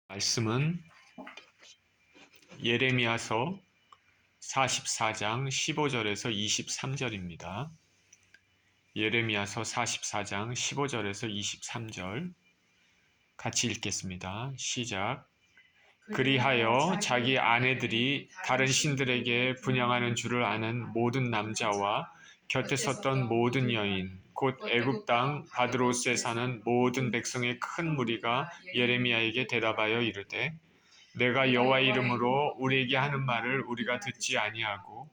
말씀은 예레미야서 44장 15절에서 23절입니다. 예레미야서 44장 15절에서 23절 같이 읽겠습니다. 시작. 그리하여 자기 아내들이 다른 신들에게 분향하는 줄을 아는 모든 남자와 곁에 섰던 모든 여인 곧 애굽 땅 바드로스에 사는 모든 백성의 큰 무리가 예레미야에게 대답하여 이르되 내가 여호와 이름으로 우리에게 하는 말을 우리가 듣지 아니하고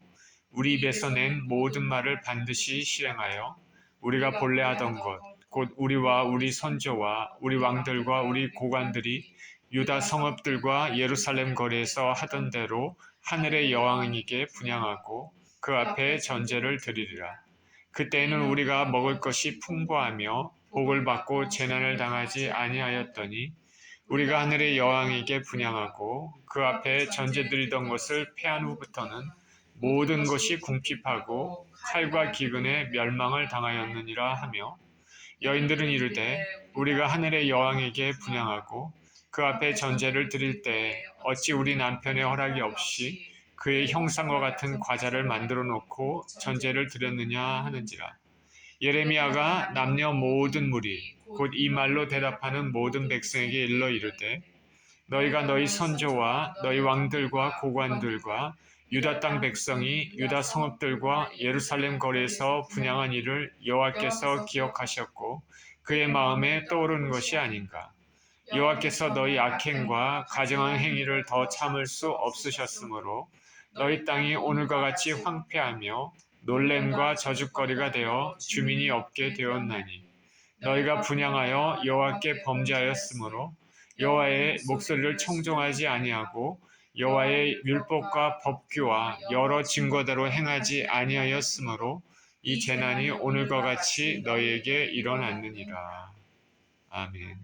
우리 입에서 낸 모든 말을 반드시 실행하여 우리가 본래 하던 것 곧 우리와 우리 선조와 우리 왕들과 우리 고관들이 유다 성읍들과 예루살렘 거리에서 하던 대로 하늘의 여왕에게 분향하고 그 앞에 전제를 드리리라. 그때에는 우리가 먹을 것이 풍부하며 복을 받고 재난을 당하지 아니하였더니 우리가 하늘의 여왕에게 분향하고 그 앞에 전제드리던 것을 패한 후부터는 모든 것이 궁핍하고 칼과 기근에 멸망을 당하였느니라 하며 여인들은 이르되 우리가 하늘의 여왕에게 분향하고 그 앞에 전제를 드릴 때 어찌 우리 남편의 허락이 없이 그의 형상과 같은 과자를 만들어 놓고 전제를 드렸느냐 하는지라. 예레미야가 남녀 모든 무리 곧 이 말로 대답하는 모든 백성에게 일러 이르되 너희가 너희 선조와 너희 왕들과 고관들과 유다 땅 백성이 유다 성읍들과 예루살렘 거리에서 분향한 일을 여호와께서 기억하셨고 그의 마음에 떠오르는 것이 아닌가. 여호와께서 너희 악행과 가증한 행위를 더 참을 수 없으셨으므로 너희 땅이 오늘과 같이 황폐하며 놀램과 저주거리가 되어 주민이 없게 되었나니 너희가 분향하여 여호와께 범죄하였으므로 여호와의 목소리를 청종하지 아니하고 여호와의 율법과 법규와 여러 증거대로 행하지 아니하였으므로 이 재난이 오늘과 같이 너희에게 일어났느니라. 아멘.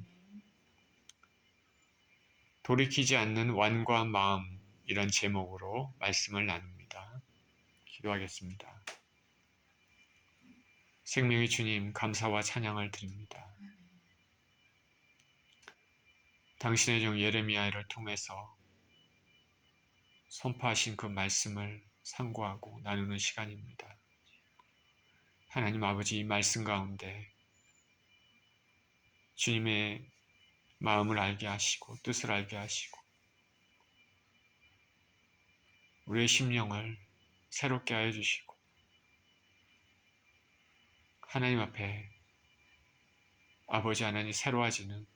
돌이키지 않는 완고한 마음이란 제목으로 말씀을 나눕니다. 기도하겠습니다. 생명의 주님, 감사와 찬양을 드립니다. 당신의 종 예레미야를 통해서 선포하신 그 말씀을 상고하고 나누는 시간입니다. 하나님 아버지, 이 말씀 가운데 주님의 마음을 알게 하시고 뜻을 알게 하시고 우리의 심령을 새롭게 하여 주시고 하나님 앞에 아버지 하나님 새로워지는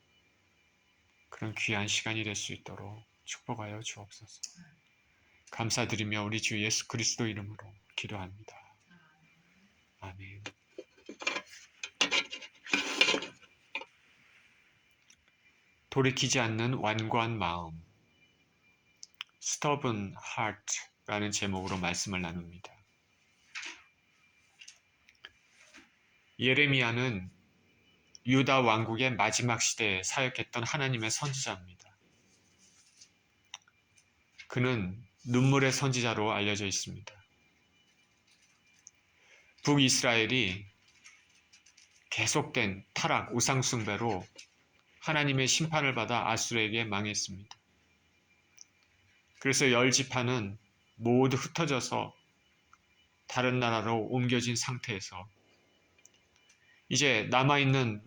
그런 귀한 시간이 될 수 있도록 축복하여 주옵소서. 감사드리며 우리 주 예수 그리스도 이름으로 기도합니다. 아멘. 돌이키지 않는 완고한 마음, Stubborn Heart라는 제목으로 말씀을 나눕니다. 예레미야는 유다 왕국의 마지막 시대에 사역했던 하나님의 선지자입니다. 그는 눈물의 선지자로 알려져 있습니다. 북이스라엘이 계속된 타락, 우상숭배로 하나님의 심판을 받아 아수르에게 망했습니다. 그래서 10지파는 모두 흩어져서 다른 나라로 옮겨진 상태에서 이제 남아있는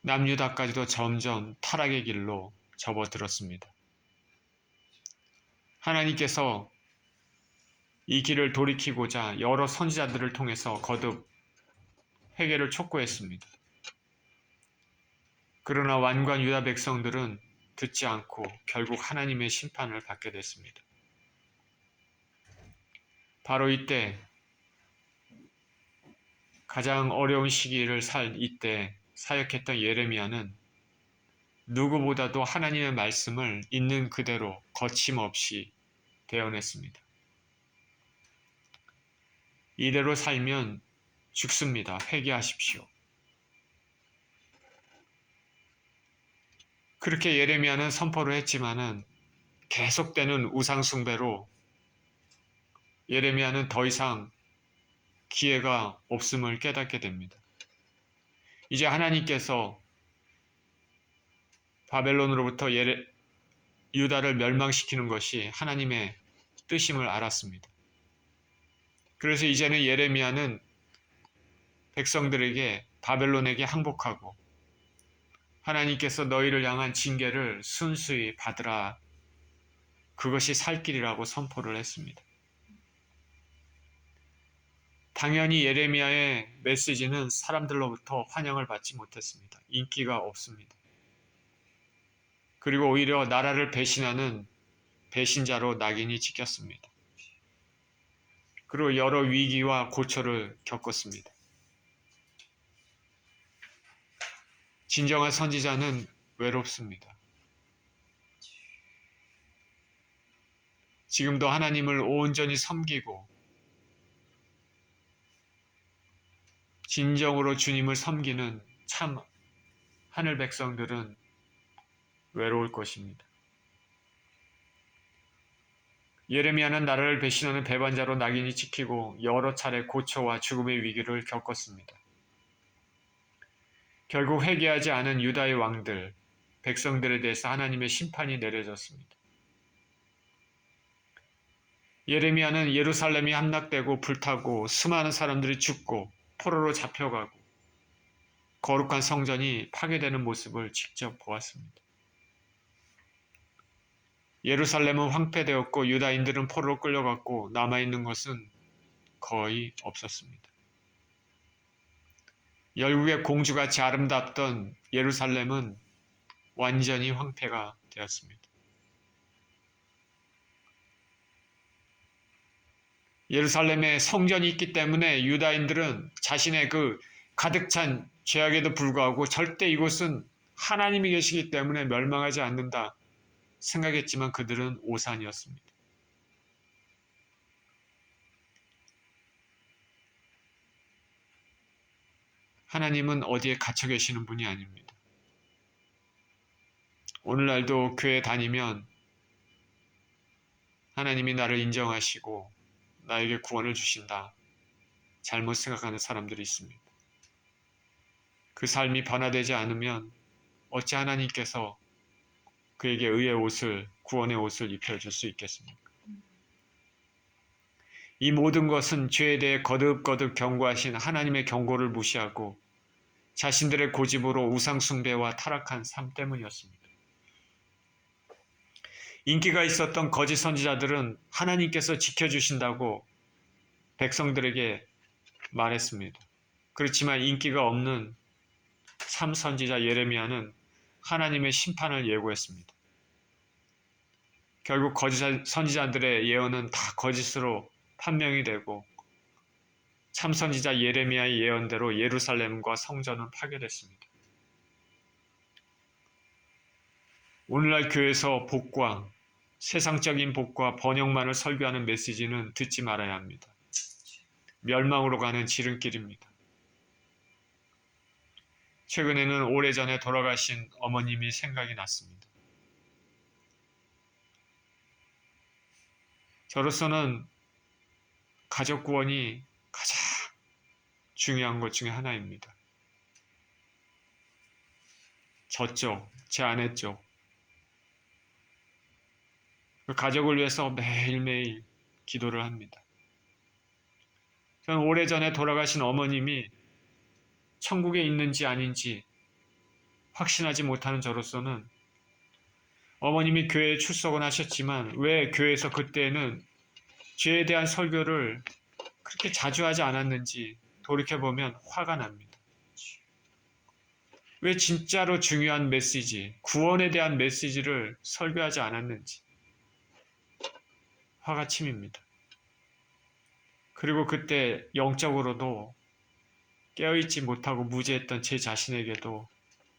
남유다까지도 점점 타락의 길로 접어들었습니다. 하나님께서 이 길을 돌이키고자 여러 선지자들을 통해서 거듭 회개를 촉구했습니다. 그러나 완고한 유다 백성들은 듣지 않고 결국 하나님의 심판을 받게 됐습니다. 바로 이때 가장 어려운 시기를 살 이때 사역했던 예레미야는 누구보다도 하나님의 말씀을 있는 그대로 거침없이 대언했습니다. 이대로 살면 죽습니다. 회개하십시오. 그렇게 예레미야는 선포를 했지만은 계속되는 우상숭배로 예레미야는 더 이상 기회가 없음을 깨닫게 됩니다. 이제 하나님께서 바벨론으로부터 유다를 멸망시키는 것이 하나님의 뜻임을 알았습니다. 그래서 이제는 예레미야는 백성들에게 바벨론에게 항복하고 하나님께서 너희를 향한 징계를 순수히 받으라. 그것이 살 길이라고 선포를 했습니다. 당연히 예레미야의 메시지는 사람들로부터 환영을 받지 못했습니다. 인기가 없습니다. 그리고 오히려 나라를 배신하는 배신자로 낙인이 찍혔습니다. 그리고 여러 위기와 고초를 겪었습니다. 진정한 선지자는 외롭습니다. 지금도 하나님을 온전히 섬기고 진정으로 주님을 섬기는 참 하늘 백성들은 외로울 것입니다. 예레미야는 나라를 배신하는 배반자로 낙인이 찍히고 여러 차례 고초와 죽음의 위기를 겪었습니다. 결국 회개하지 않은 유다의 왕들, 백성들에 대해서 하나님의 심판이 내려졌습니다. 예레미야는 예루살렘이 함락되고 불타고 수많은 사람들이 죽고 포로로 잡혀가고 거룩한 성전이 파괴되는 모습을 직접 보았습니다. 예루살렘은 황폐되었고 유다인들은 포로로 끌려갔고 남아있는 것은 거의 없었습니다. 열국의 공주같이 아름답던 예루살렘은 완전히 황폐가 되었습니다. 예루살렘에 성전이 있기 때문에 유다인들은 자신의 그 가득 찬 죄악에도 불구하고 절대 이곳은 하나님이 계시기 때문에 멸망하지 않는다 생각했지만 그들은 오산이었습니다. 하나님은 어디에 갇혀 계시는 분이 아닙니다. 오늘날도 교회 다니면 하나님이 나를 인정하시고 나에게 구원을 주신다. 잘못 생각하는 사람들이 있습니다. 그 삶이 변화되지 않으면 어찌 하나님께서 그에게 의의 옷을, 구원의 옷을 입혀줄 수 있겠습니까? 이 모든 것은 죄에 대해 거듭거듭 경고하신 하나님의 경고를 무시하고 자신들의 고집으로 우상 숭배와 타락한 삶 때문이었습니다. 인기가 있었던 거짓 선지자들은 하나님께서 지켜주신다고 백성들에게 말했습니다. 그렇지만 인기가 없는 참 선지자 예레미야는 하나님의 심판을 예고했습니다. 결국 거짓 선지자들의 예언은 다 거짓으로 판명이 되고 참 선지자 예레미야의 예언대로 예루살렘과 성전은 파괴됐습니다. 오늘날 교회에서 복과 세상적인 복과 번영만을 설교하는 메시지는 듣지 말아야 합니다. 멸망으로 가는 지름길입니다. 최근에는 오래전에 돌아가신 어머님이 생각이 났습니다. 저로서는 가족 구원이 가장 중요한 것 중에 하나입니다. 저쪽, 제 아내 쪽, 그 가족을 위해서 매일매일 기도를 합니다. 저는 오래전에 돌아가신 어머님이 천국에 있는지 아닌지 확신하지 못하는 저로서는 어머님이 교회에 출석은 하셨지만 왜 교회에서 그때는 죄에 대한 설교를 그렇게 자주 하지 않았는지 돌이켜보면 화가 납니다. 왜 진짜로 중요한 메시지, 구원에 대한 메시지를 설교하지 않았는지 화가 치밉니다. 그리고 그때 영적으로도 깨어있지 못하고 무지했던 제 자신에게도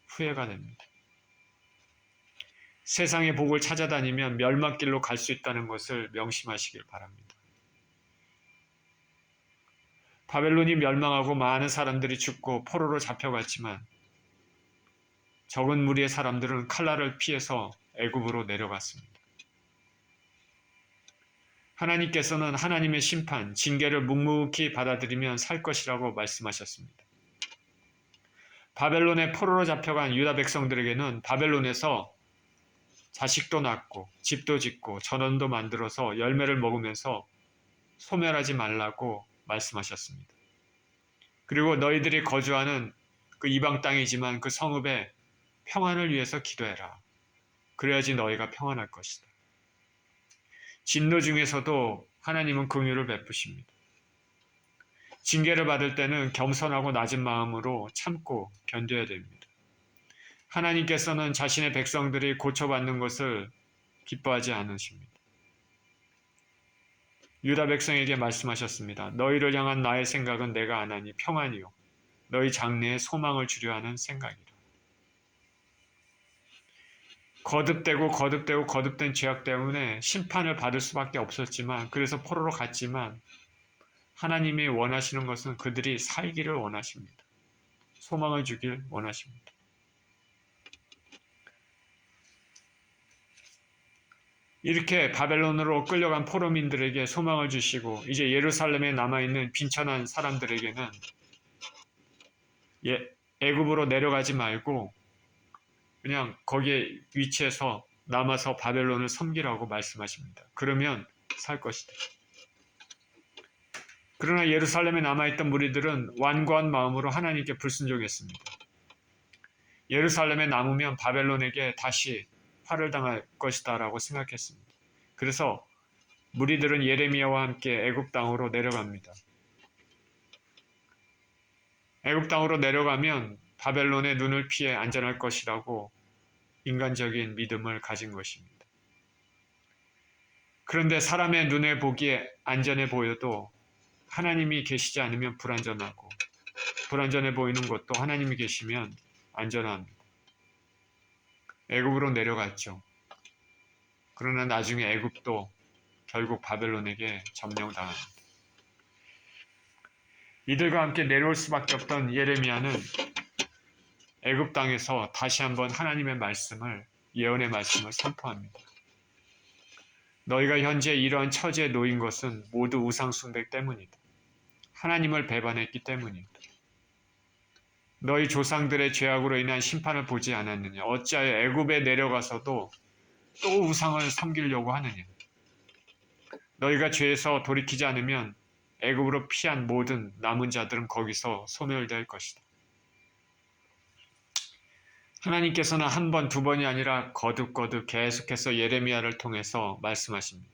후회가 됩니다. 세상의 복을 찾아다니면 멸망길로 갈 수 있다는 것을 명심하시길 바랍니다. 바벨론이 멸망하고 많은 사람들이 죽고 포로로 잡혀갔지만 적은 무리의 사람들은 칼날을 피해서 애굽으로 내려갔습니다. 하나님께서는 하나님의 심판, 징계를 묵묵히 받아들이면 살 것이라고 말씀하셨습니다. 바벨론의 포로로 잡혀간 유다 백성들에게는 바벨론에서 자식도 낳고 집도 짓고 전원도 만들어서 열매를 먹으면서 소멸하지 말라고 말씀하셨습니다. 그리고 너희들이 거주하는 그 이방 땅이지만 그 성읍에 평안을 위해서 기도해라. 그래야지 너희가 평안할 것이다. 진노 중에서도 하나님은 긍휼을 베푸십니다. 징계를 받을 때는 겸손하고 낮은 마음으로 참고 견뎌야 됩니다. 하나님께서는 자신의 백성들이 고쳐받는 것을 기뻐하지 않으십니다. 유다 백성에게 말씀하셨습니다. 너희를 향한 나의 생각은 내가 아나니 평안이요 너희 장래에 소망을 주려 하는 생각이라. 거듭된 죄악 때문에 심판을 받을 수밖에 없었지만, 그래서 포로로 갔지만 하나님이 원하시는 것은 그들이 살기를 원하십니다. 소망을 주길 원하십니다. 이렇게 바벨론으로 끌려간 포로민들에게 소망을 주시고 이제 예루살렘에 남아있는 빈천한 사람들에게는 애굽으로 내려가지 말고 그냥 거기에 위치해서 남아서 바벨론을 섬기라고 말씀하십니다. 그러면 살 것이다. 그러나 예루살렘에 남아있던 무리들은 완고한 마음으로 하나님께 불순종했습니다. 예루살렘에 남으면 바벨론에게 다시 팔을 당할 것이다 라고 생각했습니다. 그래서 무리들은 예레미야와 함께 애굽 땅으로 내려갑니다. 애굽 땅으로 내려가면 바벨론의 눈을 피해 안전할 것이라고 인간적인 믿음을 가진 것입니다. 그런데 사람의 눈에 보기에 안전해 보여도 하나님이 계시지 않으면 불안전하고, 불안전해 보이는 것도 하나님이 계시면 안전합니다. 애굽으로 내려갔죠. 그러나 나중에 애굽도 결국 바벨론에게 점령당합니다. 이들과 함께 내려올 수밖에 없던 예레미야는 애굽 땅에서 다시 한번 하나님의 말씀을, 예언의 말씀을 선포합니다. 너희가 현재 이러한 처지에 놓인 것은 모두 우상 숭배 때문이다. 하나님을 배반했기 때문이다. 너희 조상들의 죄악으로 인한 심판을 보지 않았느냐? 어찌하여 애굽에 내려가서도 또 우상을 섬기려고 하느냐? 너희가 죄에서 돌이키지 않으면 애굽으로 피한 모든 남은 자들은 거기서 소멸될 것이다. 하나님께서는 한 번, 두 번이 아니라 거듭 계속해서 예레미야를 통해서 말씀하십니다.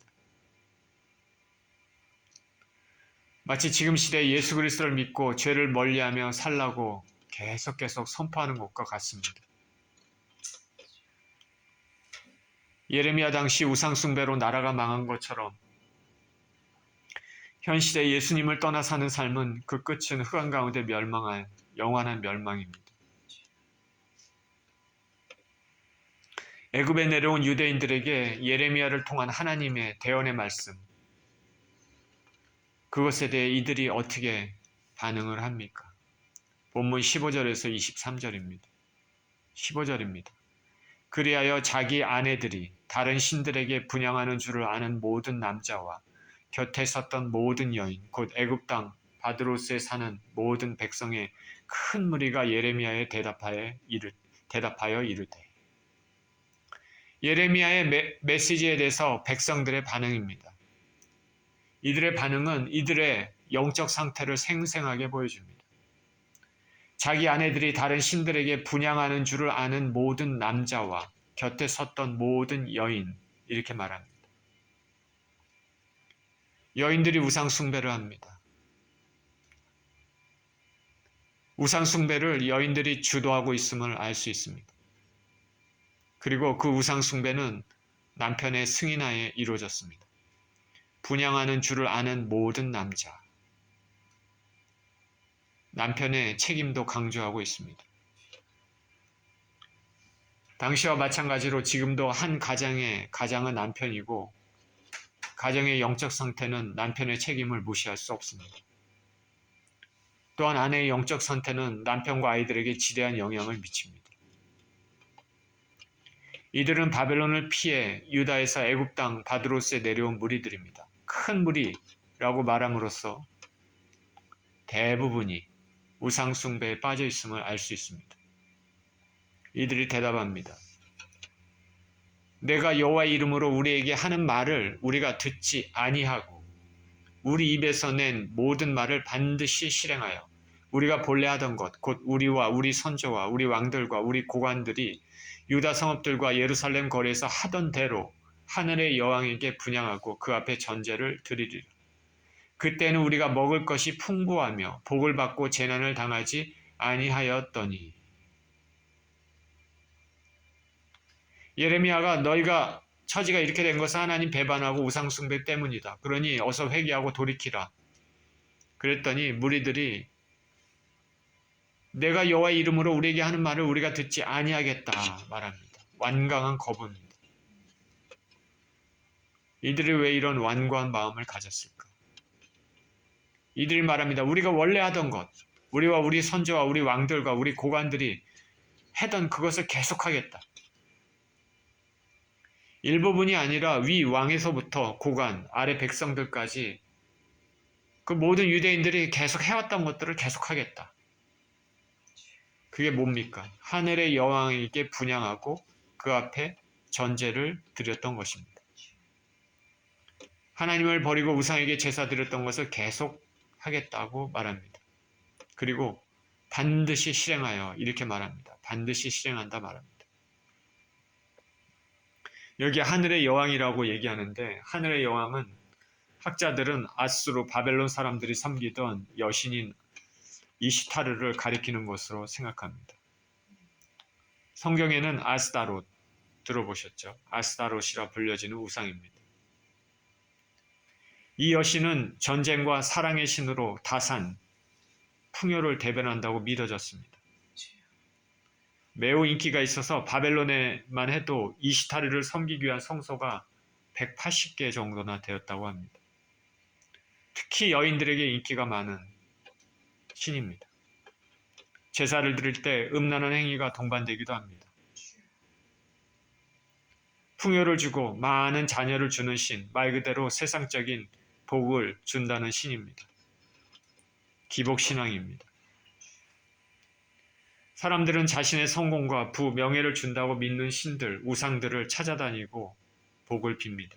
마치 지금 시대에 예수 그리스도를 믿고 죄를 멀리하며 살라고 계속 선포하는 것과 같습니다. 예레미야 당시 우상 숭배로 나라가 망한 것처럼 현 시대 예수님을 떠나 사는 삶은 그 끝은 흑암 가운데 멸망할 영원한 멸망입니다. 애굽에 내려온 유대인들에게 예레미야를 통한 하나님의 대언의 말씀, 그것에 대해 이들이 어떻게 반응을 합니까? 본문 15절에서 23절입니다. 15절입니다. 그리하여 자기 아내들이 다른 신들에게 분향하는 줄을 아는 모든 남자와 곁에 섰던 모든 여인, 곧 애굽 땅 바드로스에 사는 모든 백성의 큰 무리가 예레미야에 대답하여 이르되. 예레미야의 메시지에 대해서 백성들의 반응입니다. 이들의 반응은 이들의 영적 상태를 생생하게 보여줍니다. 자기 아내들이 다른 신들에게 분향하는 줄을 아는 모든 남자와 곁에 섰던 모든 여인, 이렇게 말합니다. 여인들이 우상 숭배를 합니다. 우상 숭배를 여인들이 주도하고 있음을 알 수 있습니다. 그리고 그 우상 숭배는 남편의 승인하에 이루어졌습니다. 분향하는 줄을 아는 모든 남자, 남편의 책임도 강조하고 있습니다. 당시와 마찬가지로 지금도 한 가장은 남편이고 가정의 영적 상태는 남편의 책임을 무시할 수 없습니다. 또한 아내의 영적 상태는 남편과 아이들에게 지대한 영향을 미칩니다. 이들은 바벨론을 피해 유다에서 애굽 땅 바드로스에 내려온 무리들입니다. 큰 무리라고 말함으로써 대부분이 우상 숭배에 빠져 있음을 알 수 있습니다. 이들이 대답합니다. 내가 여호와의 이름으로 우리에게 하는 말을 우리가 듣지 아니하고 우리 입에서 낸 모든 말을 반드시 실행하여 우리가 본래 하던 것, 곧 우리와 우리 선조와 우리 왕들과 우리 고관들이 유다 성읍들과 예루살렘 거리에서 하던 대로 하늘의 여왕에게 분향하고 그 앞에 전제를 드리리라. 그때는 우리가 먹을 것이 풍부하며 복을 받고 재난을 당하지 아니하였더니. 예레미야가 너희가 처지가 이렇게 된 것은 하나님 배반하고 우상숭배 때문이다. 그러니 어서 회개하고 돌이키라. 그랬더니 무리들이 내가 여호와의 이름으로 우리에게 하는 말을 우리가 듣지 아니하겠다 말합니다. 완강한 거부입니다. 이들이 왜 이런 완고한 마음을 가졌을까? 이들이 말합니다. 우리가 원래 하던 것, 우리와 우리 선조와 우리 왕들과 우리 고관들이 하던 그것을 계속하겠다. 일부분이 아니라 위 왕에서부터 고관, 아래 백성들까지 그 모든 유대인들이 계속 해왔던 것들을 계속하겠다. 그게 뭡니까? 하늘의 여왕에게 분향하고 그 앞에 전제를 드렸던 것입니다. 하나님을 버리고 우상에게 제사 드렸던 것을 계속 하겠다고 말합니다. 그리고 반드시 실행하여 이렇게 말합니다. 반드시 실행한다 말합니다. 여기 하늘의 여왕이라고 얘기하는데 하늘의 여왕은 학자들은 아수르 바벨론 사람들이 섬기던 여신인 이시타르를 가리키는 것으로 생각합니다. 성경에는 아스타롯 들어보셨죠? 아스타롯이라 불려지는 우상입니다. 이 여신은 전쟁과 사랑의 신으로 다산, 풍요를 대변한다고 믿어졌습니다. 매우 인기가 있어서 바벨론에만 해도 이시타르를 섬기기 위한 성소가 180개 정도나 되었다고 합니다. 특히 여인들에게 인기가 많은 신입니다. 제사를 드릴 때 음란한 행위가 동반되기도 합니다. 풍요를 주고 많은 자녀를 주는 신, 말 그대로 세상적인 복을 준다는 신입니다. 기복신앙입니다. 사람들은 자신의 성공과 부, 명예를 준다고 믿는 신들, 우상들을 찾아다니고 복을 빕니다.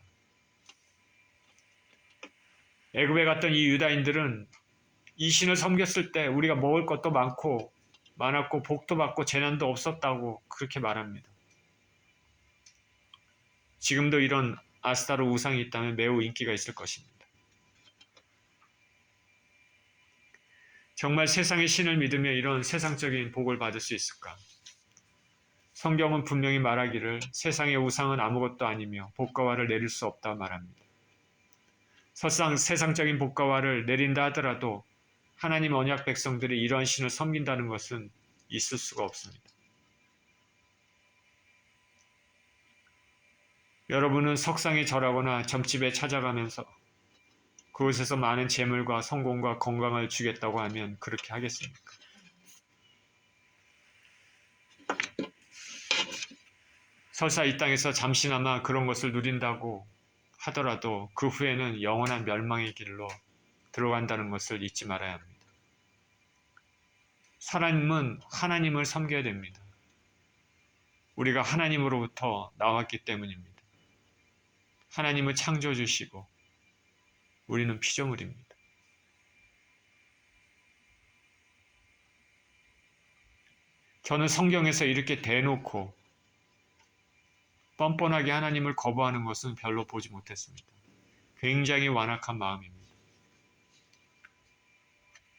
애굽에 갔던 이 유다인들은 이 신을 섬겼을 때 우리가 먹을 것도 많았고 복도 받고 재난도 없었다고 그렇게 말합니다. 지금도 이런 아스타르 우상이 있다면 매우 인기가 있을 것입니다. 정말 세상의 신을 믿으며 이런 세상적인 복을 받을 수 있을까? 성경은 분명히 말하기를 세상의 우상은 아무것도 아니며 복과화를 내릴 수 없다 말합니다. 설상 세상적인 복과화를 내린다 하더라도 하나님 언약 백성들이 이러한 신을 섬긴다는 것은 있을 수가 없습니다. 여러분은 석상에 절하거나 점집에 찾아가면서 그곳에서 많은 재물과 성공과 건강을 주겠다고 하면 그렇게 하겠습니까? 설사 이 땅에서 잠시나마 그런 것을 누린다고 하더라도 그 후에는 영원한 멸망의 길로 들어간다는 것을 잊지 말아야 합니다. 사람은 하나님을 섬겨야 됩니다. 우리가 하나님으로부터 나왔기 때문입니다. 하나님을 창조해 주시고 우리는 피조물입니다. 저는 성경에서 이렇게 대놓고 뻔뻔하게 하나님을 거부하는 것은 별로 보지 못했습니다. 굉장히 완악한 마음입니다.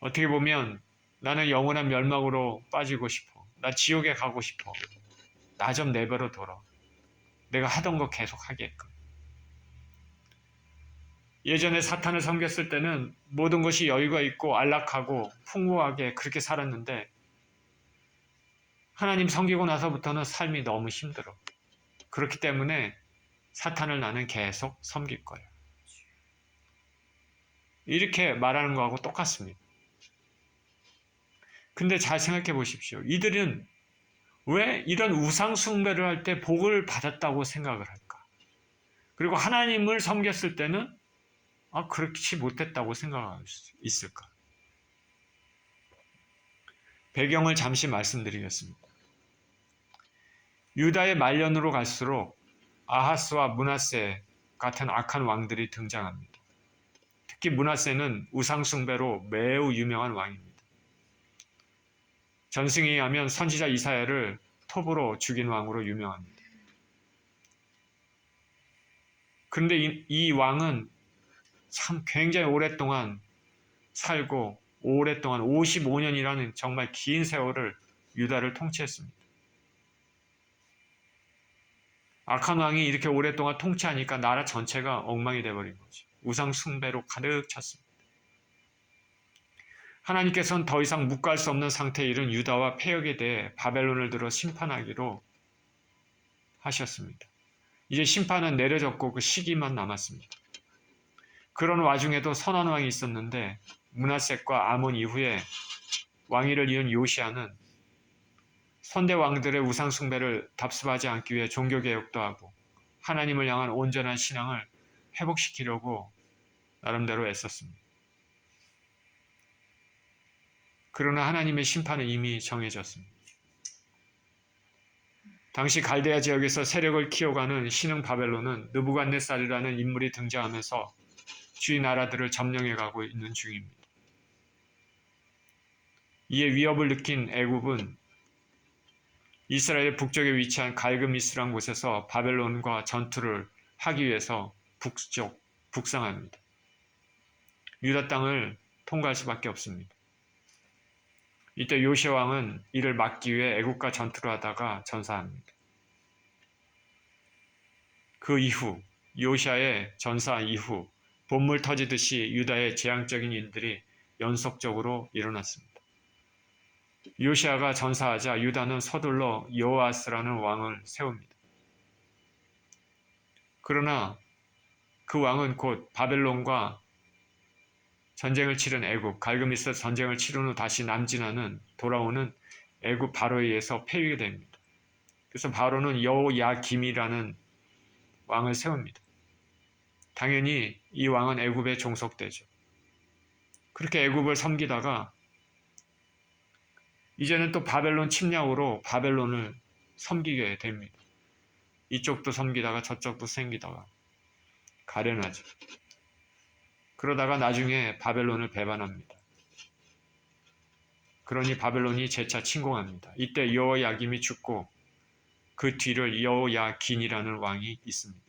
어떻게 보면 나는 영원한 멸망으로 빠지고 싶어. 나 지옥에 가고 싶어. 나 좀 내버려 둬라. 내가 하던 거 계속 하게끔. 예전에 사탄을 섬겼을 때는 모든 것이 여유가 있고 안락하고 풍부하게 그렇게 살았는데 하나님 섬기고 나서부터는 삶이 너무 힘들어. 그렇기 때문에 사탄을 나는 계속 섬길 거예요. 이렇게 말하는 거하고 똑같습니다. 근데 잘 생각해 보십시오. 이들은 왜 이런 우상 숭배를 할 때 복을 받았다고 생각을 할까? 그리고 하나님을 섬겼을 때는 그렇지 못했다고 생각할 수 있을까? 배경을 잠시 말씀드리겠습니다. 유다의 말년으로 갈수록 아하스와 므낫세 같은 악한 왕들이 등장합니다. 특히 므낫세는 우상숭배로 매우 유명한 왕입니다. 전승에 의하면 선지자 이사야를 톱으로 죽인 왕으로 유명합니다. 그런데 이 왕은 참 굉장히 오랫동안 살고 오랫동안 55년이라는 정말 긴 세월을 유다를 통치했습니다. 악한 왕이 이렇게 오랫동안 통치하니까 나라 전체가 엉망이 되어버린 거죠. 우상 숭배로 가득 찼습니다. 하나님께서는 더 이상 묵과할 수 없는 상태에 이른 유다와 폐역에 대해 바벨론을 들어 심판하기로 하셨습니다. 이제 심판은 내려졌고 그 시기만 남았습니다. 그런 와중에도 선한 왕이 있었는데 므낫셋과 아몬 이후에 왕위를 이은 요시아는 선대 왕들의 우상 숭배를 답습하지 않기 위해 종교 개혁도 하고 하나님을 향한 온전한 신앙을 회복시키려고 나름대로 애썼습니다. 그러나 하나님의 심판은 이미 정해졌습니다. 당시 갈대아 지역에서 세력을 키워가는 신흥 바벨론은 느부갓네살이라는 인물이 등장하면서 주위 나라들을 점령해가고 있는 중입니다. 이에 위협을 느낀 애굽은 이스라엘 북쪽에 위치한 갈그미스란 곳에서 바벨론과 전투를 하기 위해서 북상합니다. 유다 땅을 통과할 수밖에 없습니다. 이때 요시아 왕은 이를 막기 위해 애국과 전투를 하다가 전사합니다. 그 이후 요시아의 전사 이후 본물 터지듯이 유다의 재앙적인 일들이 연속적으로 일어났습니다. 요시아가 전사하자 유다는 서둘러 여호아스라는 왕을 세웁니다. 그러나 그 왕은 곧 바벨론과 전쟁을 치른 애굽, 갈그미스 전쟁을 치른 후 다시 남진하는 돌아오는 애굽 바로에 의해서 폐위가 됩니다. 그래서 바로는 여호야김이라는 왕을 세웁니다. 당연히 이 왕은 애굽에 종속되죠. 그렇게 애굽을 섬기다가 이제는 또 바벨론 침략으로 바벨론을 섬기게 됩니다. 이쪽도 섬기다가 저쪽도 섬기다가 가련하죠. 그러다가 나중에 바벨론을 배반합니다. 그러니 바벨론이 재차 침공합니다. 이때 여호야김이 죽고 그 뒤를 여호야긴이라는 왕이 있습니다.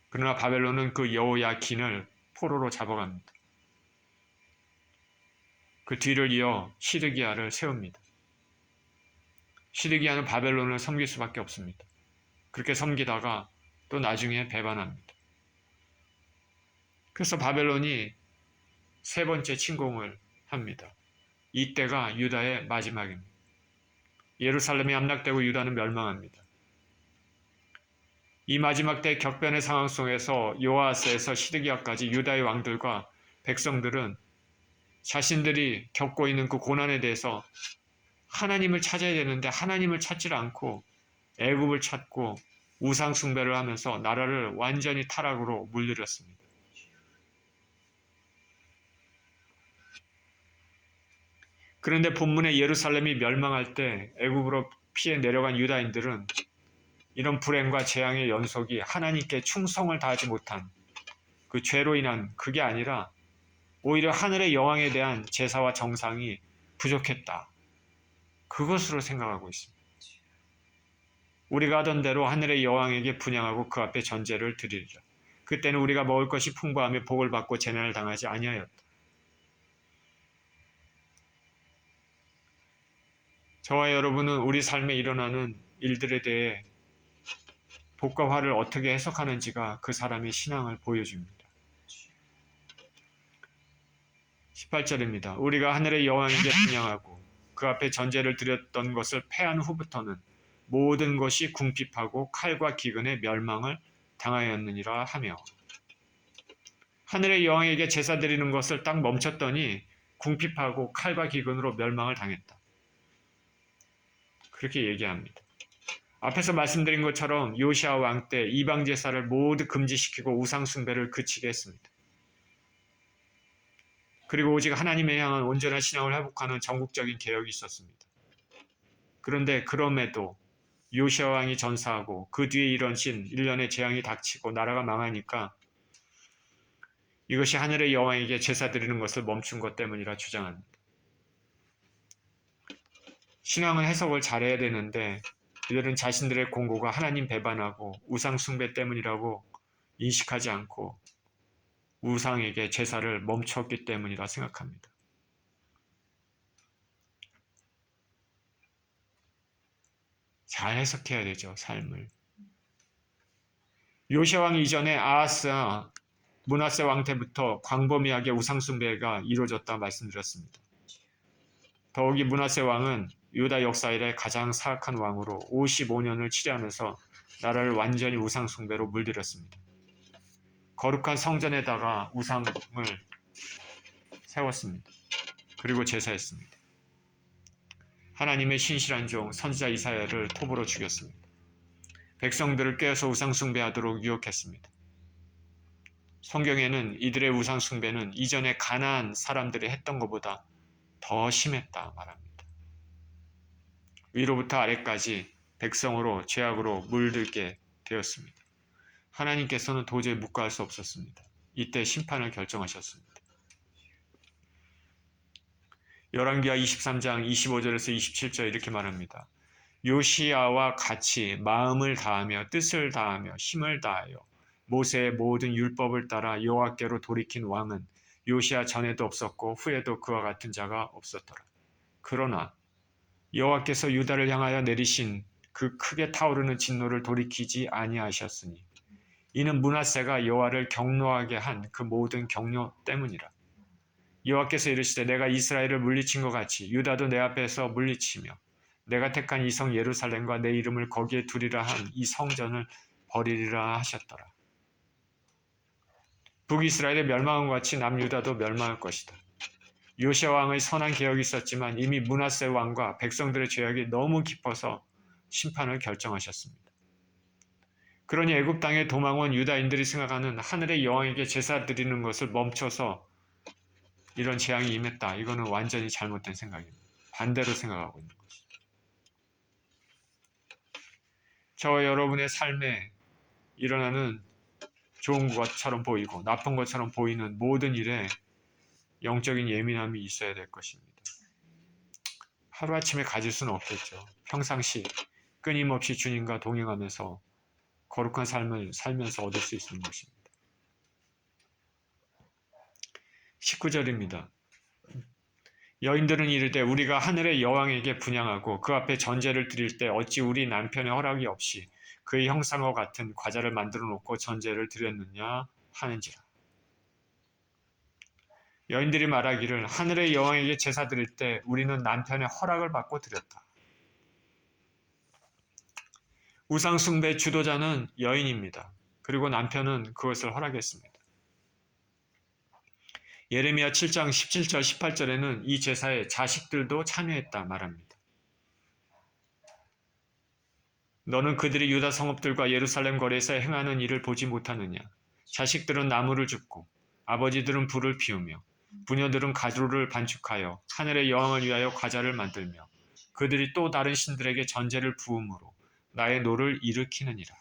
그러나 바벨론은 그 여호야긴을 포로로 잡아갑니다. 그 뒤를 이어 시드기야를 세웁니다. 시드기야는 바벨론을 섬길 수밖에 없습니다. 그렇게 섬기다가 또 나중에 배반합니다. 그래서 바벨론이 세 번째 침공을 합니다. 이때가 유다의 마지막입니다. 예루살렘이 함락되고 유다는 멸망합니다. 이 마지막 때 격변의 상황 속에서 요아스에서 시드기야까지 유다의 왕들과 백성들은 자신들이 겪고 있는 그 고난에 대해서 하나님을 찾아야 되는데 하나님을 찾질 않고 애굽을 찾고 우상 숭배를 하면서 나라를 완전히 타락으로 물들였습니다. 그런데 본문의 예루살렘이 멸망할 때 애굽으로 피해 내려간 유다인들은 이런 불행과 재앙의 연속이 하나님께 충성을 다하지 못한 그 죄로 인한 그게 아니라 오히려 하늘의 여왕에 대한 제사와 정상이 부족했다. 그것으로 생각하고 있습니다. 우리가 하던 대로 하늘의 여왕에게 분향하고 그 앞에 전제를 드리리라. 그때는 우리가 먹을 것이 풍부하며 복을 받고 재난을 당하지 아니하였다. 저와 여러분은 우리 삶에 일어나는 일들에 대해 복과 화를 어떻게 해석하는지가 그 사람의 신앙을 보여줍니다. 18절입니다. 우리가 하늘의 여왕에게 분향하고 그 앞에 전제를 드렸던 것을 패한 후부터는 모든 것이 궁핍하고 칼과 기근의 멸망을 당하였느니라 하며 하늘의 여왕에게 제사 드리는 것을 딱 멈췄더니 궁핍하고 칼과 기근으로 멸망을 당했다. 그렇게 얘기합니다. 앞에서 말씀드린 것처럼 요시아 왕 때 이방 제사를 모두 금지시키고 우상 숭배를 그치게 했습니다. 그리고 오직 하나님에 향한 온전한 신앙을 회복하는 전국적인 개혁이 있었습니다. 그런데 그럼에도 요시아 왕이 전사하고 그 뒤에 일어신 일련의 재앙이 닥치고 나라가 망하니까 이것이 하늘의 여왕에게 제사 드리는 것을 멈춘 것 때문이라 주장합니다. 신앙은 해석을 잘해야 되는데 이들은 자신들의 공고가 하나님 배반하고 우상 숭배 때문이라고 인식하지 않고 우상에게 제사를 멈췄기 때문이라 생각합니다. 잘 해석해야 되죠, 삶을. 요시아 왕 이전에 아하스와 므낫세 왕 때부터 광범위하게 우상 숭배가 이루어졌다 말씀드렸습니다. 더욱이 므낫세 왕은 유다 역사 이래 가장 사악한 왕으로 55년을 치료하면서 나라를 완전히 우상 숭배로 물들였습니다. 거룩한 성전에다가 우상을 세웠습니다. 그리고 제사했습니다. 하나님의 신실한 종 선지자 이사야를 톱으로 죽였습니다. 백성들을 꿰어서 우상 숭배하도록 유혹했습니다. 성경에는 이들의 우상 숭배는 이전에 가나안 사람들이 했던 것보다 더 심했다 말합니다. 위로부터 아래까지 백성으로 죄악으로 물들게 되었습니다. 하나님께서는 도저히 묵과할 수 없었습니다. 이때 심판을 결정하셨습니다. 열왕기하 23장 25절에서 27절 이렇게 말합니다. 요시야와 같이 마음을 다하며 뜻을 다하며 힘을 다하여 모세의 모든 율법을 따라 여호와께로 돌이킨 왕은 요시야 전에도 없었고 후에도 그와 같은 자가 없었더라. 그러나 여호와께서 유다를 향하여 내리신 그 크게 타오르는 진노를 돌이키지 아니하셨으니 이는 므낫세가 여호와를 경노하게 한 그 모든 경노 때문이라. 여호와께서 이르시되 내가 이스라엘을 물리친 것 같이 유다도 내 앞에서 물리치며 내가 택한 이 성 예루살렘과 내 이름을 거기에 두리라 한 이 성전을 버리리라 하셨더라. 북이스라엘의 멸망과 같이 남유다도 멸망할 것이다. 요시아 왕의 선한 개혁이 있었지만 이미 므낫세 왕과 백성들의 죄악이 너무 깊어서 심판을 결정하셨습니다. 그러니 애굽 땅에 도망 온 유다인들이 생각하는 하늘의 여왕에게 제사 드리는 것을 멈춰서 이런 재앙이 임했다. 이거는 완전히 잘못된 생각입니다. 반대로 생각하고 있는 것이죠. 저와 여러분의 삶에 일어나는 좋은 것처럼 보이고 나쁜 것처럼 보이는 모든 일에 영적인 예민함이 있어야 될 것입니다. 하루아침에 가질 수는 없겠죠. 평상시 끊임없이 주님과 동행하면서 거룩한 삶을 살면서 얻을 수 있는 것입니다. 19절입니다. 여인들은 이르되 우리가 하늘의 여왕에게 분향하고 그 앞에 전제를 드릴 때 어찌 우리 남편의 허락이 없이 그의 형상과 같은 과자를 만들어 놓고 전제를 드렸느냐 하는지라. 여인들이 말하기를 하늘의 여왕에게 제사 드릴 때 우리는 남편의 허락을 받고 드렸다. 우상 숭배 주도자는 여인입니다. 그리고 남편은 그것을 허락했습니다. 예레미야 7장 17절 18절에는 이 제사에 자식들도 참여했다 말합니다. 너는 그들이 유다 성읍들과 예루살렘 거리에서 행하는 일을 보지 못하느냐. 자식들은 나무를 줍고 아버지들은 불을 피우며 부녀들은 가루를 반죽하여 하늘의 여왕을 위하여 과자를 만들며 그들이 또 다른 신들에게 전제를 부음으로 나의 노를 일으키느니라.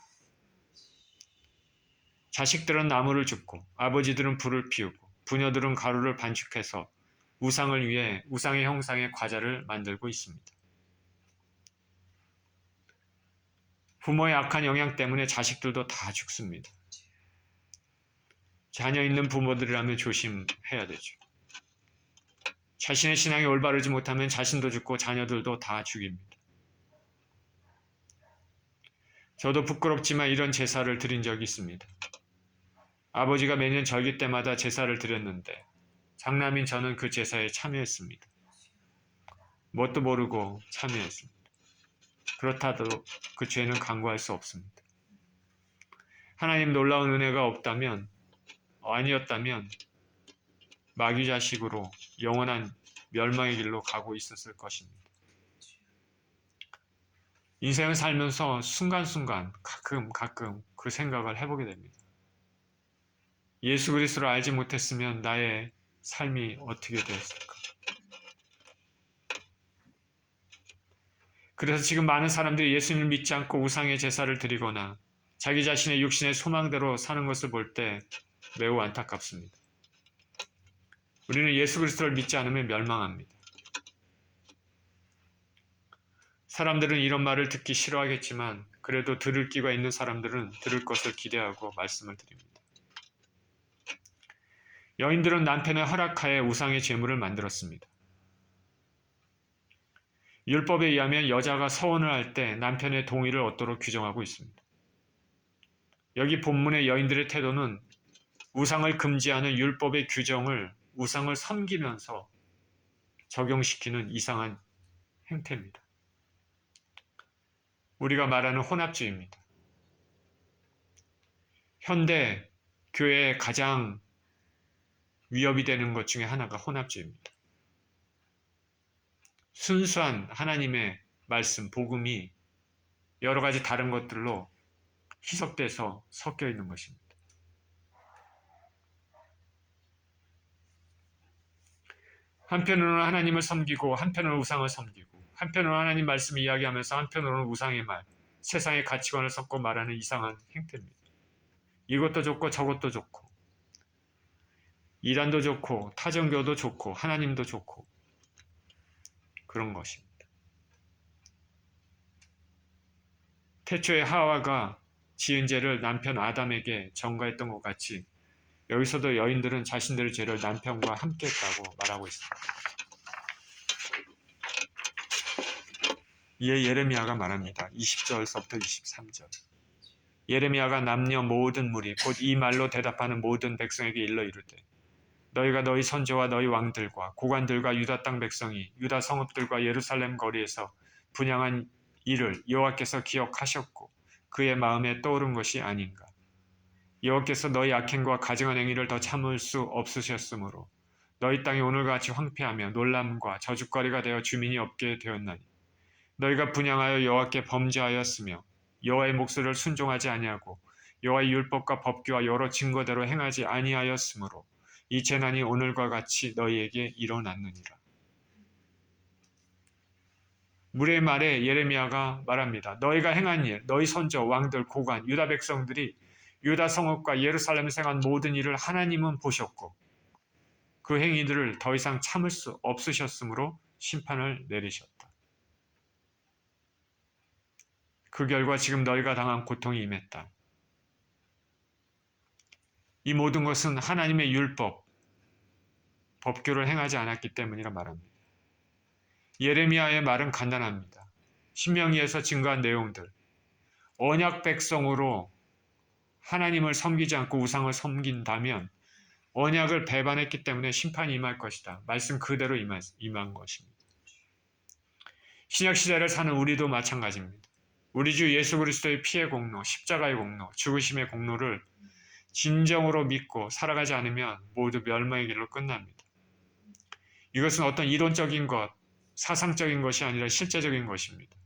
자식들은 나무를 줍고 아버지들은 불을 피우고 부녀들은 가루를 반죽해서 우상을 위해 우상의 형상의 과자를 만들고 있습니다. 부모의 악한 영향 때문에 자식들도 다 죽습니다. 자녀 있는 부모들이라면 조심해야 되죠. 자신의 신앙이 올바르지 못하면 자신도 죽고 자녀들도 다 죽입니다. 저도 부끄럽지만 이런 제사를 드린 적이 있습니다. 아버지가 매년 절기 때마다 제사를 드렸는데 장남인 저는 그 제사에 참여했습니다. 뭣도 모르고 참여했습니다. 그렇다도 그 죄는 강구할 수 없습니다. 하나님 놀라운 은혜가 아니었다면 마귀 자식으로 영원한 멸망의 길로 가고 있었을 것입니다. 인생을 살면서 순간순간 가끔 그 생각을 해보게 됩니다. 예수 그리스도를 알지 못했으면 나의 삶이 어떻게 되었을까? 그래서 지금 많은 사람들이 예수님을 믿지 않고 우상의 제사를 드리거나 자기 자신의 육신의 소망대로 사는 것을 볼 때 매우 안타깝습니다. 우리는 예수 그리스도를 믿지 않으면 멸망합니다. 사람들은 이런 말을 듣기 싫어하겠지만 그래도 들을 귀가 있는 사람들은 들을 것을 기대하고 말씀을 드립니다. 여인들은 남편의 허락하에 우상의 제물을 만들었습니다. 율법에 의하면 여자가 서원을 할 때 남편의 동의를 얻도록 규정하고 있습니다. 여기 본문의 여인들의 태도는 우상을 금지하는 율법의 규정을 우상을 섬기면서 적용시키는 이상한 행태입니다. 우리가 말하는 혼합주의입니다. 현대 교회의 가장 위협이 되는 것 중에 하나가 혼합주의입니다. 순수한 하나님의 말씀, 복음이 여러 가지 다른 것들로 희석돼서 섞여 있는 것입니다. 한편으로는 하나님을 섬기고 한편으로는 우상을 섬기고 한편으로는 하나님 말씀을 이야기하면서 한편으로는 우상의 말, 세상의 가치관을 섞고 말하는 이상한 행태입니다. 이것도 좋고 저것도 좋고 이단도 좋고 타종교도 좋고 하나님도 좋고 그런 것입니다. 태초에 하와가 지은 죄를 남편 아담에게 전가했던 것 같이 여기서도 여인들은 자신들의 죄를 남편과 함께 했다고 말하고 있습니다. 이에 예레미야가 말합니다. 20절서부터 23절. 예레미야가 남녀 모든 무리 곧 이 말로 대답하는 모든 백성에게 일러 이르되 너희가 너희 선조와 너희 왕들과 고관들과 유다 땅 백성이 유다 성읍들과 예루살렘 거리에서 분향한 일을 여호와께서 기억하셨고 그의 마음에 떠오른 것이 아닌가. 여호와께서 너희 악행과 가증한 행위를 더 참을 수 없으셨으므로 너희 땅이 오늘과 같이 황폐하며 놀람과 저주거리가 되어 주민이 없게 되었나니 너희가 분향하여 여호와께 범죄하였으며 여호와의 목소리를 순종하지 아니하고 여호와의 율법과 법규와 여러 증거대로 행하지 아니하였으므로 이 재난이 오늘과 같이 너희에게 일어났느니라. 무리의 말에 예레미야가 말합니다. 너희가 행한 일, 너희 선조, 왕들, 고관, 유다 백성들이 유다 성읍과 예루살렘에서 행한 모든 일을 하나님은 보셨고 그 행위들을 더 이상 참을 수 없으셨으므로 심판을 내리셨다. 그 결과 지금 너희가 당한 고통이 임했다. 이 모든 것은 하나님의 율법, 법규를 행하지 않았기 때문이라 말합니다. 예레미야의 말은 간단합니다. 신명기에서 증거한 내용들, 언약 백성으로 하나님을 섬기지 않고 우상을 섬긴다면 언약을 배반했기 때문에 심판이 임할 것이다. 말씀 그대로 임한 것입니다. 신약시대를 사는 우리도 마찬가지입니다. 우리 주 예수 그리스도의 피의 공로, 십자가의 공로, 죽으심의 공로를 진정으로 믿고 살아가지 않으면 모두 멸망의 길로 끝납니다. 이것은 어떤 이론적인 것, 사상적인 것이 아니라 실제적인 것입니다.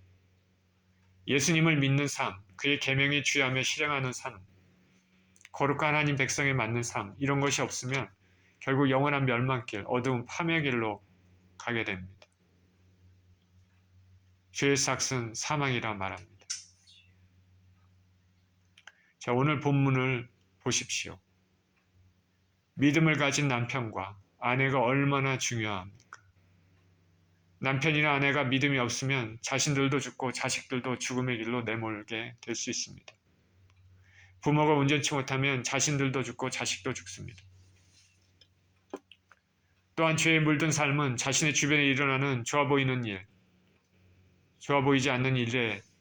예수님을 믿는 삶, 그의 계명에 주의하며 실행하는 삶, 거룩한 하나님 백성에 맞는 삶, 이런 것이 없으면 결국 영원한 멸망길, 어두운 파멸 길로 가게 됩니다. 죄의 삭은 사망이라 말합니다. 자, 오늘 본문을 보십시오. 믿음을 가진 남편과 아내가 얼마나 중요합니까? 남편이나 아내가 믿음이 없으면 자신들도 죽고 자식들도 죽음의 길로 내몰게 될 수 있습니다. 부모가 온전치 못하면 자신들도 죽고 자식도 죽습니다. 또한 죄에 물든 삶은 자신의 주변에 일어나는 좋아 보이는 일, 좋아 보이지 않는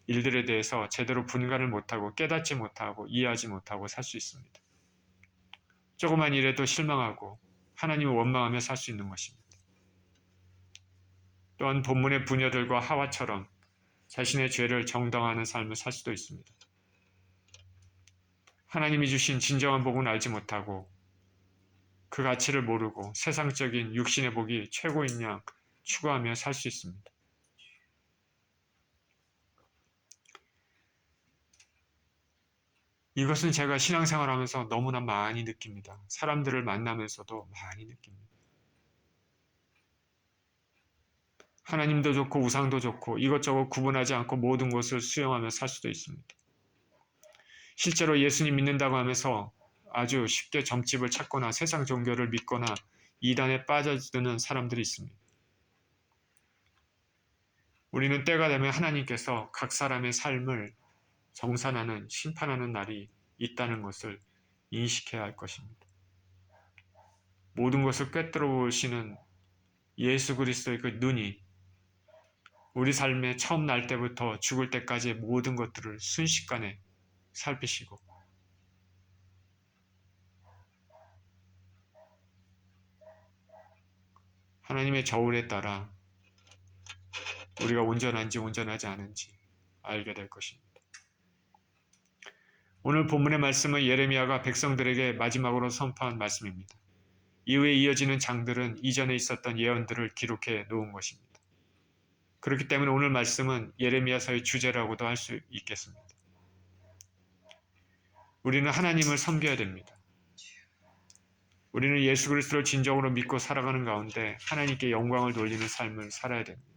일들에 대해서 제대로 분간을 못하고 깨닫지 못하고 이해하지 못하고 살 수 있습니다. 조그만 일에도 실망하고 하나님을 원망하며 살 수 있는 것입니다. 또한 본문의 부녀들과 하와처럼 자신의 죄를 정당화하는 삶을 살 수도 있습니다. 하나님이 주신 진정한 복은 알지 못하고 그 가치를 모르고 세상적인 육신의 복이 최고인 양 추구하며 살 수 있습니다. 이것은 제가 신앙생활하면서 너무나 많이 느낍니다. 사람들을 만나면서도 많이 느낍니다. 하나님도 좋고 우상도 좋고 이것저것 구분하지 않고 모든 것을 수용하며 살 수도 있습니다. 실제로 예수님 믿는다고 하면서 아주 쉽게 점집을 찾거나 세상 종교를 믿거나 이단에 빠져드는 사람들이 있습니다. 우리는 때가 되면 하나님께서 각 사람의 삶을 정산하는, 심판하는 날이 있다는 것을 인식해야 할 것입니다. 모든 것을 꿰뚫어 보시는 예수 그리스도의 그 눈이 우리 삶의 처음 날 때부터 죽을 때까지의 모든 것들을 순식간에 살피시고 하나님의 저울에 따라 우리가 온전한지 온전하지 않은지 알게 될 것입니다. 오늘 본문의 말씀은 예레미야가 백성들에게 마지막으로 선포한 말씀입니다. 이후에 이어지는 장들은 이전에 있었던 예언들을 기록해 놓은 것입니다. 그렇기 때문에 오늘 말씀은 예레미야서의 주제라고도 할 수 있겠습니다. 우리는 하나님을 섬겨야 됩니다. 우리는 예수 그리스도를 진정으로 믿고 살아가는 가운데 하나님께 영광을 돌리는 삶을 살아야 됩니다.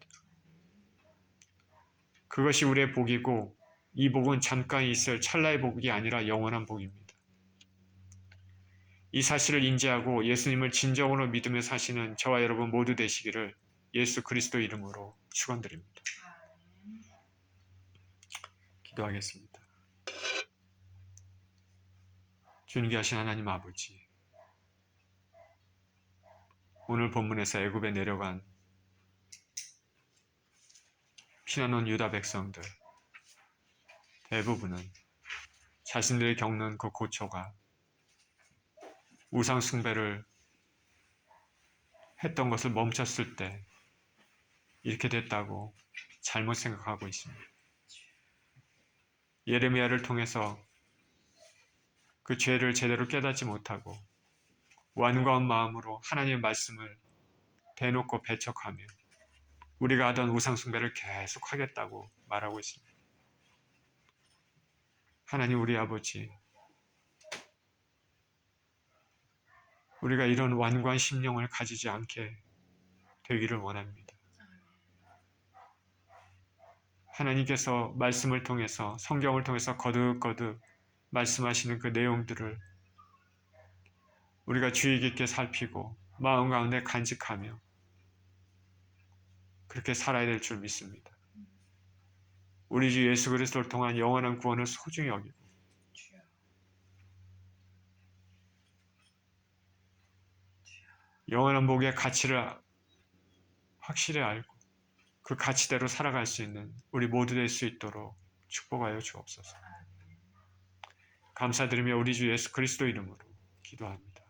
그것이 우리의 복이고 이 복은 잠깐 있을 찰나의 복이 아니라 영원한 복입니다. 이 사실을 인지하고 예수님을 진정으로 믿으며 사시는 저와 여러분 모두 되시기를 예수 그리스도 이름으로 축원드립니다. 기도하겠습니다. 존귀하신 하나님 아버지, 오늘 본문에서 애굽에 내려간 피난온 유다 백성들 대부분은 자신들이 겪는 그 고초가 우상 숭배를 했던 것을 멈췄을 때 이렇게 됐다고 잘못 생각하고 있습니다. 예레미야를 통해서 그 죄를 제대로 깨닫지 못하고 완고한 마음으로 하나님의 말씀을 대놓고 배척하며 우리가 하던 우상 숭배를 계속 하겠다고 말하고 있습니다. 하나님 우리 아버지, 우리가 이런 완고한 심령을 가지지 않게 되기를 원합니다. 하나님께서 말씀을 통해서 성경을 통해서 거듭거듭 말씀하시는 그 내용들을 우리가 주의 깊게 살피고 마음 가운데 간직하며 그렇게 살아야 될 줄 믿습니다. 우리 주 예수 그리스도를 통한 영원한 구원을 소중히 여기고 영원한 복의 가치를 확실히 알고 그 가치대로 살아갈 수 있는 우리 모두 될 수 있도록 축복하여 주옵소서. 감사드리며 우리 주 예수 그리스도 이름으로 기도합니다.